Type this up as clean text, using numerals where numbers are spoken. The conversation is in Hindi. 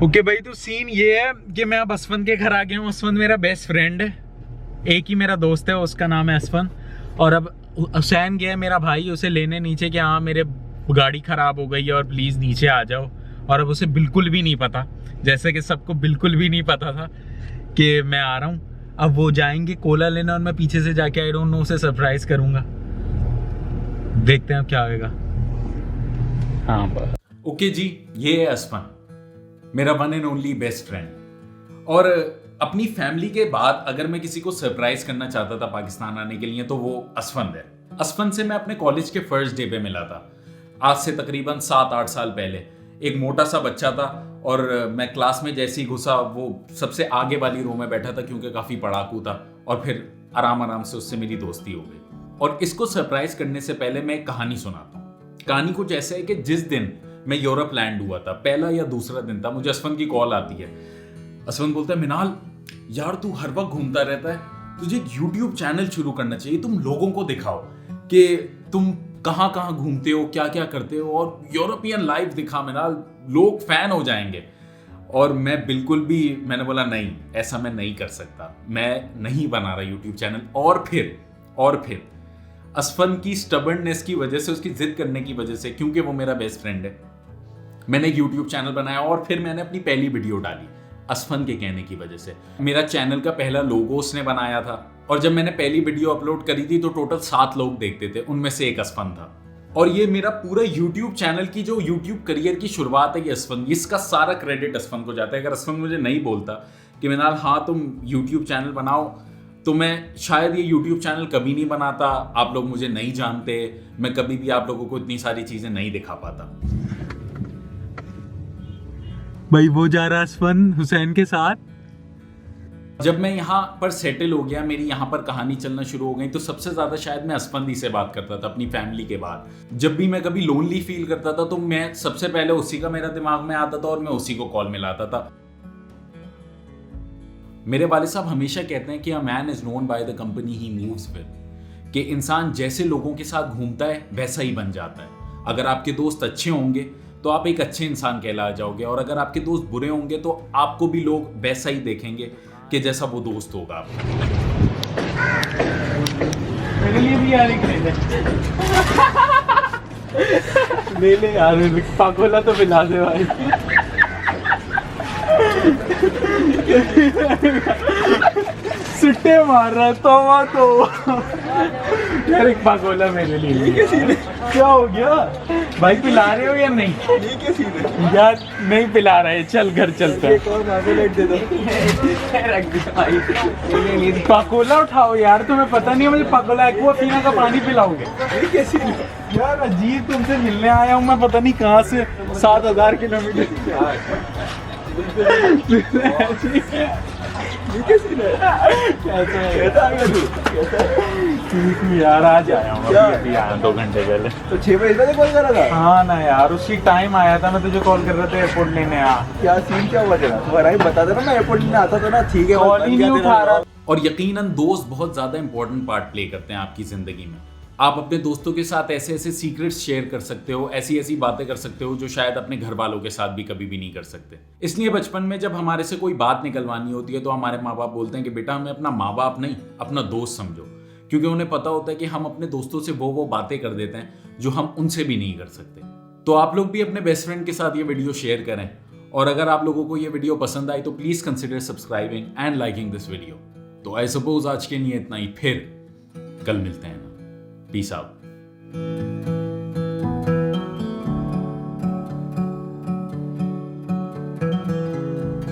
ओके भाई, तो सीन ये है कि मैं अब असफन के घर आ गया हूँ। असफन मेरा बेस्ट फ्रेंड है, एक ही मेरा दोस्त है, उसका नाम है असफन। और अब हुसैन गया है मेरा भाई उसे लेने नीचे कि हाँ मेरे गाड़ी ख़राब हो गई है और प्लीज़ नीचे आ जाओ। और अब उसे बिल्कुल भी नहीं पता, जैसे कि सबको बिल्कुल भी नहीं पता था कि मैं आ रहा हूँ। अब वो जाएंगे कोला लेना और मैं पीछे से जाके आई डोंट नो उसे सरप्राइज़ करूँगा। देखते हैं अब क्या होगा। हाँ बस ओके जी, ये है असफन, मेरा one and only best friend. और अपनी फैमिली के बाद अगर मैं किसी को सरप्राइज करना चाहता था पाकिस्तान आने के लिए तो वो असफन है। असफन से मैं अपने कॉलेज के फर्स्ट डे पे मिला था, आज से तकरीबन 7-8 साल पहले। एक मोटा सा बच्चा था और मैं क्लास में जैसे ही घुसा वो सबसे आगे वाली रो में बैठा था क्योंकि काफ़ी पढ़ाकू था। और फिर आराम आराम से उससे मेरी दोस्ती हो गई। और इसको सरप्राइज करने से पहले मैं एक कहानी सुनाता हूँ। कहानी कुछ ऐसे है कि जिस दिन मैं यूरोप लैंड हुआ था, पहला या दूसरा दिन था, मुझे असफन की कॉल आती है। असफन बोलता है, मिनाल यार तू हर वक्त घूमता रहता है, तुझे एक यूट्यूब चैनल शुरू करना चाहिए, तुम लोगों को दिखाओ कि तुम कहाँ कहाँ घूमते हो, क्या क्या करते हो, और यूरोपियन लाइफ दिखा मिनाल, लोग फैन हो जाएंगे। और मैं बिल्कुल भी, मैंने बोला नहीं, ऐसा मैं नहीं कर सकता, मैं नहीं बना रहा यूट्यूब चैनल। और फिर असफन की स्टबर्ननेस की वजह से, उसकी जिद करने की वजह से, क्योंकि वो मेरा बेस्ट फ्रेंड है, मैंने एक यूट्यूब चैनल बनाया और फिर मैंने अपनी पहली वीडियो डाली असफन के कहने की वजह से। मेरा चैनल का पहला लोगो उसने बनाया था और जब मैंने पहली वीडियो अपलोड करी थी तो टोटल 7 लोग देखते थे, उनमें से एक असफन था। और ये मेरा पूरा यूट्यूब चैनल की जो यूट्यूब करियर की शुरुआत है ये असफन, इसका सारा क्रेडिट असफन को जाता है। अगर असफन मुझे नहीं बोलता कि मिनाल हाँ तुम यूट्यूब चैनल बनाओ, तो मैं शायद ये यूट्यूब चैनल कभी नहीं बनाता, आप लोग मुझे नहीं जानते, मैं कभी भी आप लोगों को इतनी सारी चीजें नहीं दिखा पाता। भाई वो जा रहा असफन हुसैन के साथ। जब मैं यहाँ पर सेटल हो गया, मेरी यहाँ पर कहानी चलना शुरू हो गई, तो सबसे ज्यादा शायद मैं असफन ही से बात करता था अपनी फैमिली के बाद। जब भी मैं कभी लोनली फील करता था तो मैं सबसे पहले उसी का मेरा दिमाग में आता था और मैं उसी को कॉल मिलाता था। मेरे वाले साहब हमेशा कहते हैं कि a man is known by the company he moves with, कि इंसान जैसे लोगों के साथ घूमता है वैसा ही बन जाता है। अगर आपके दोस्त अच्छे होंगे तो आप एक अच्छे इंसान कहला जाओगे, और अगर आपके दोस्त बुरे होंगे तो आपको भी लोग वैसा ही देखेंगे कि जैसा वो दोस्त होगा आपका। मेरे लिए भी यार एक ले ले यार, पागोला तो पिला दे भाई। सिट्टे मार रहा है तो यार, एक पागोला मेरे लिए। क्या हो गया भाई, पिला रहे हो या नहीं? यार नहीं पिला रहे, चल घर चलते हैं। पाकोला उठाओ यार, तुम्हें पता नहीं है मुझे पाकोला एक्वाफीना का पानी पिलाओगे? यार अजीब, तुमसे मिलने आया हूँ मैं, पता नहीं कहाँ से 7,000 किलोमीटर। यार आज आया हूँ, अभी आया 2 घंटे पहले। तो 6 बजे कॉल करा था? हाँ ना यार, उसी टाइम आया था, मैं तुझे कॉल कर रहा था एयरपोर्ट लेने आ। क्या सीन क्या हुआ तेरा? तो भाई बता देना, मैं एयरपोर्ट लेने आता तो ना, ठीक है। कॉल ही नहीं उठा रहा। और यकीनन दोस्त बहुत ज्यादा इंपॉर्टेंट पार्ट प्ले करते हैं आपकी जिंदगी में। आप अपने दोस्तों के साथ ऐसे ऐसे सीक्रेट्स शेयर कर सकते हो, ऐसी ऐसी बातें कर सकते हो जो शायद अपने घर वालों के साथ भी कभी भी नहीं कर सकते। इसलिए बचपन में जब हमारे से कोई बात निकलवानी होती है तो हमारे माँ बाप बोलते हैं कि बेटा हमें अपना माँ बाप नहीं अपना दोस्त समझो, क्योंकि उन्हें पता होता है कि हम अपने दोस्तों से वो बातें कर देते हैं जो हम उनसे भी नहीं कर सकते। तो आप लोग भी अपने बेस्ट फ्रेंड के साथ ये वीडियो शेयर करें, और अगर आप लोगों को ये वीडियो पसंद आई तो please consider subscribing and liking this video. तो आई सपोज आज के लिए इतना ही, फिर कल मिलते हैं ना। Peace out.